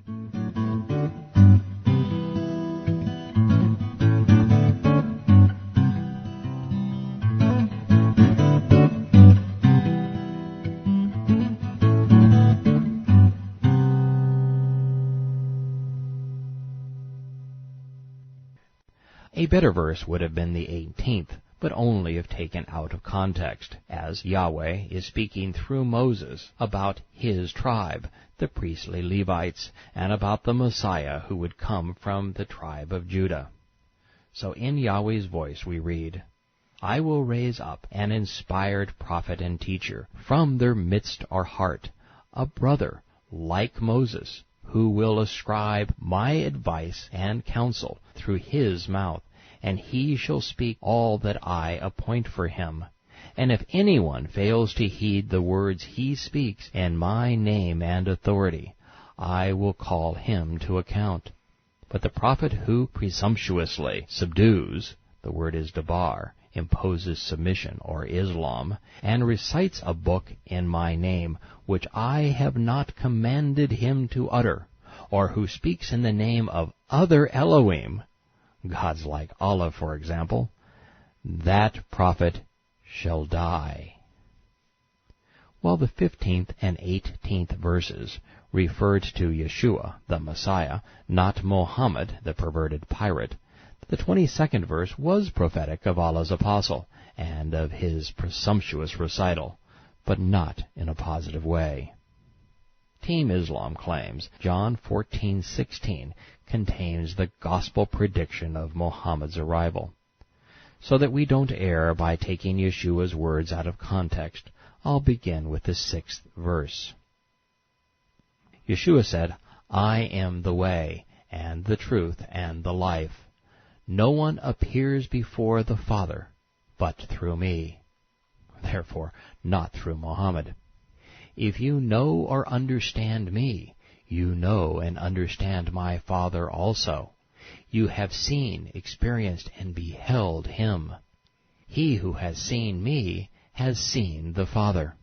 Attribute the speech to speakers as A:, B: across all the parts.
A: A better verse would have been the 18th, but only if taken out of context, as Yahweh is speaking through Moses about his tribe, the priestly Levites, and about the Messiah who would come from the tribe of Judah. So in Yahweh's voice we read, I will raise up an inspired prophet and teacher from their midst or heart, a brother like Moses, who will ascribe my advice and counsel through his mouth, and he shall speak all that I appoint for him. And if anyone fails to heed the words he speaks in my name and authority, I will call him to account. But the prophet who presumptuously subdues, the word is debar, imposes submission or Islam, and recites a book in my name, which I have not commanded him to utter, or who speaks in the name of other Elohim, gods like Allah, for example, that prophet shall die. While the 15th and 18th verses referred to Yeshua, the Messiah, not Mohammad, the perverted pirate, the 22nd verse was prophetic of Allah's apostle and of his presumptuous recital, but not in a positive way. Team Islam claims John 14:16 contains the gospel prediction of Muhammad's arrival. So that we don't err by taking Yeshua's words out of context, I'll begin with the 6th verse. Yeshua said, I am the way, and the truth, and the life. No one appears before the Father but through me. Therefore, not through Muhammad. If you know or understand me, you know and understand my Father also. You have seen, experienced, and beheld him. He who has seen me has seen the Father.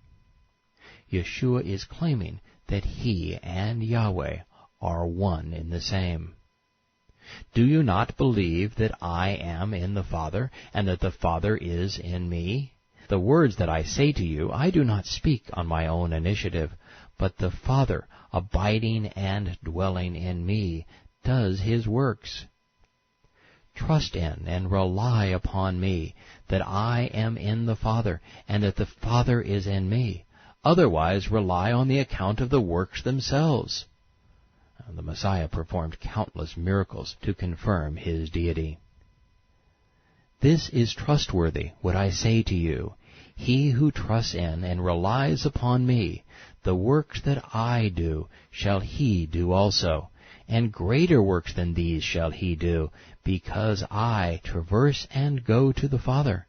A: Yeshua is claiming that he and Yahweh are one in the same. Do you not believe that I am in the Father, and that the Father is in me? The words that I say to you, I do not speak on my own initiative, but the Father, abiding and dwelling in me, does his works. Trust in and rely upon me, that I am in the Father, and that the Father is in me. Otherwise rely on the account of the works themselves. The Messiah performed countless miracles to confirm his deity. This is trustworthy, what I say to you. He who trusts in and relies upon me, the works that I do shall he do also, and greater works than these shall he do, because I traverse and go to the Father.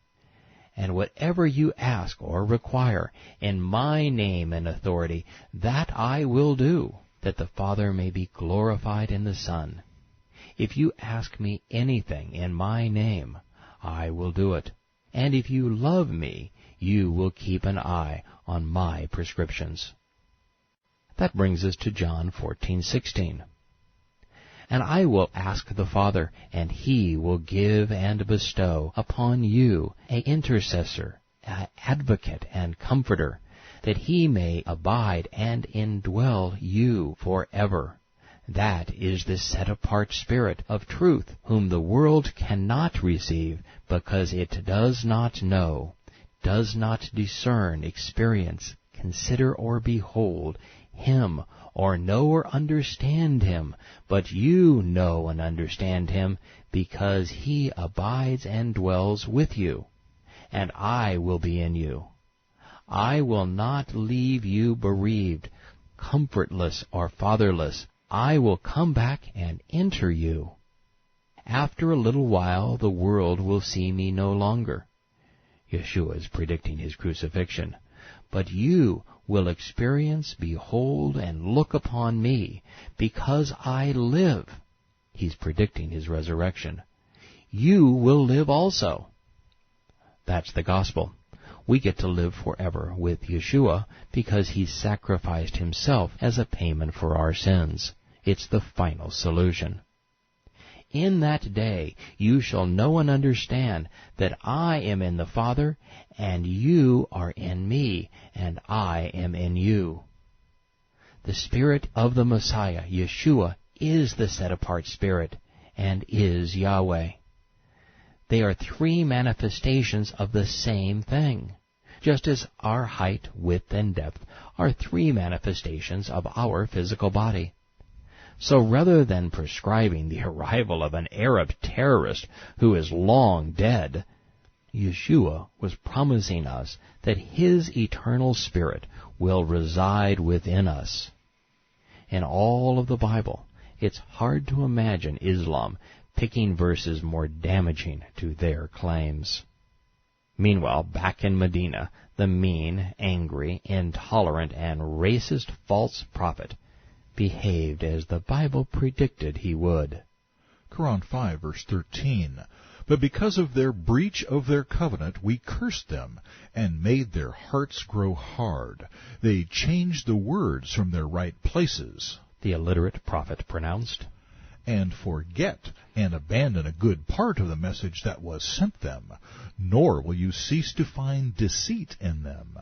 A: And whatever you ask or require in my name and authority, that I will do, that the Father may be glorified in the Son. If you ask me anything in my name, I will do it. And if you love me, you will keep an eye on my prescriptions. That brings us to John 14:16. And I will ask the Father, and he will give and bestow upon you an intercessor, an advocate and comforter, that he may abide and indwell you forever. That is the set-apart Spirit of truth, whom the world cannot receive, because it does not know, does not discern, experience, consider, or behold him, or know or understand him. But you know and understand him, because he abides and dwells with you, and I will be in you. I will not leave you bereaved, comfortless, or fatherless. I will come back and enter you. After a little while the world will see me no longer. Yeshua is predicting his crucifixion. But you will experience, behold, and look upon me, because I live. He's predicting his resurrection. You will live also. That's the gospel. We get to live forever with Yeshua because he sacrificed himself as a payment for our sins. It's the final solution. In that day you shall know and understand that I am in the Father, and you are in me, and I am in you. The Spirit of the Messiah, Yeshua, is the set-apart Spirit, and is Yahweh. They are three manifestations of the same thing, just as our height, width, and depth are three manifestations of our physical body. So rather than prescribing the arrival of an Arab terrorist who is long dead, Yeshua was promising us that His eternal Spirit will reside within us. In all of the Bible, it's hard to imagine Islam picking verses more damaging to their claims. Meanwhile, back in Medina, the mean, angry, intolerant, and racist false prophet behaved as the Bible predicted he would.
B: Koran 5, verse 13. But because of their breach of their covenant, we cursed them, and made their hearts grow hard. They changed the words from their right places,
A: the illiterate prophet pronounced,
B: and forget and abandon a good part of the message that was sent them, nor will you cease to find deceit in them.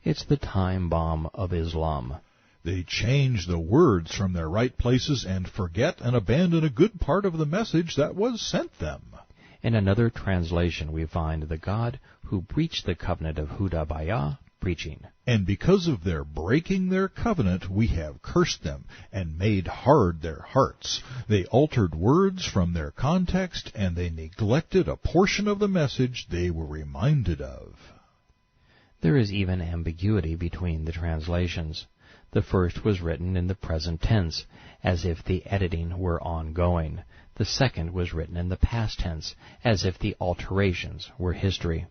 A: It's the time bomb of Islam.
B: They change the words from their right places and forget and abandon a good part of the message that was sent them.
A: In another translation we find the God who breached the covenant of Hudabayah preaching.
B: And because of their breaking their covenant, we have cursed them and made hard their hearts. They altered words from their context, and they neglected a portion of the message they were reminded of.
A: There is even ambiguity between the translations. The first was written in the present tense, as if the editing were ongoing. The second was written in the past tense, as if the alterations were history.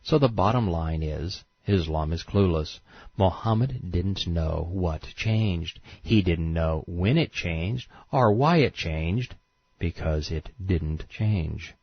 A: So the bottom line is, Islam is clueless. Mohammad didn't know what changed. He didn't know when it changed or why it changed, because it didn't change.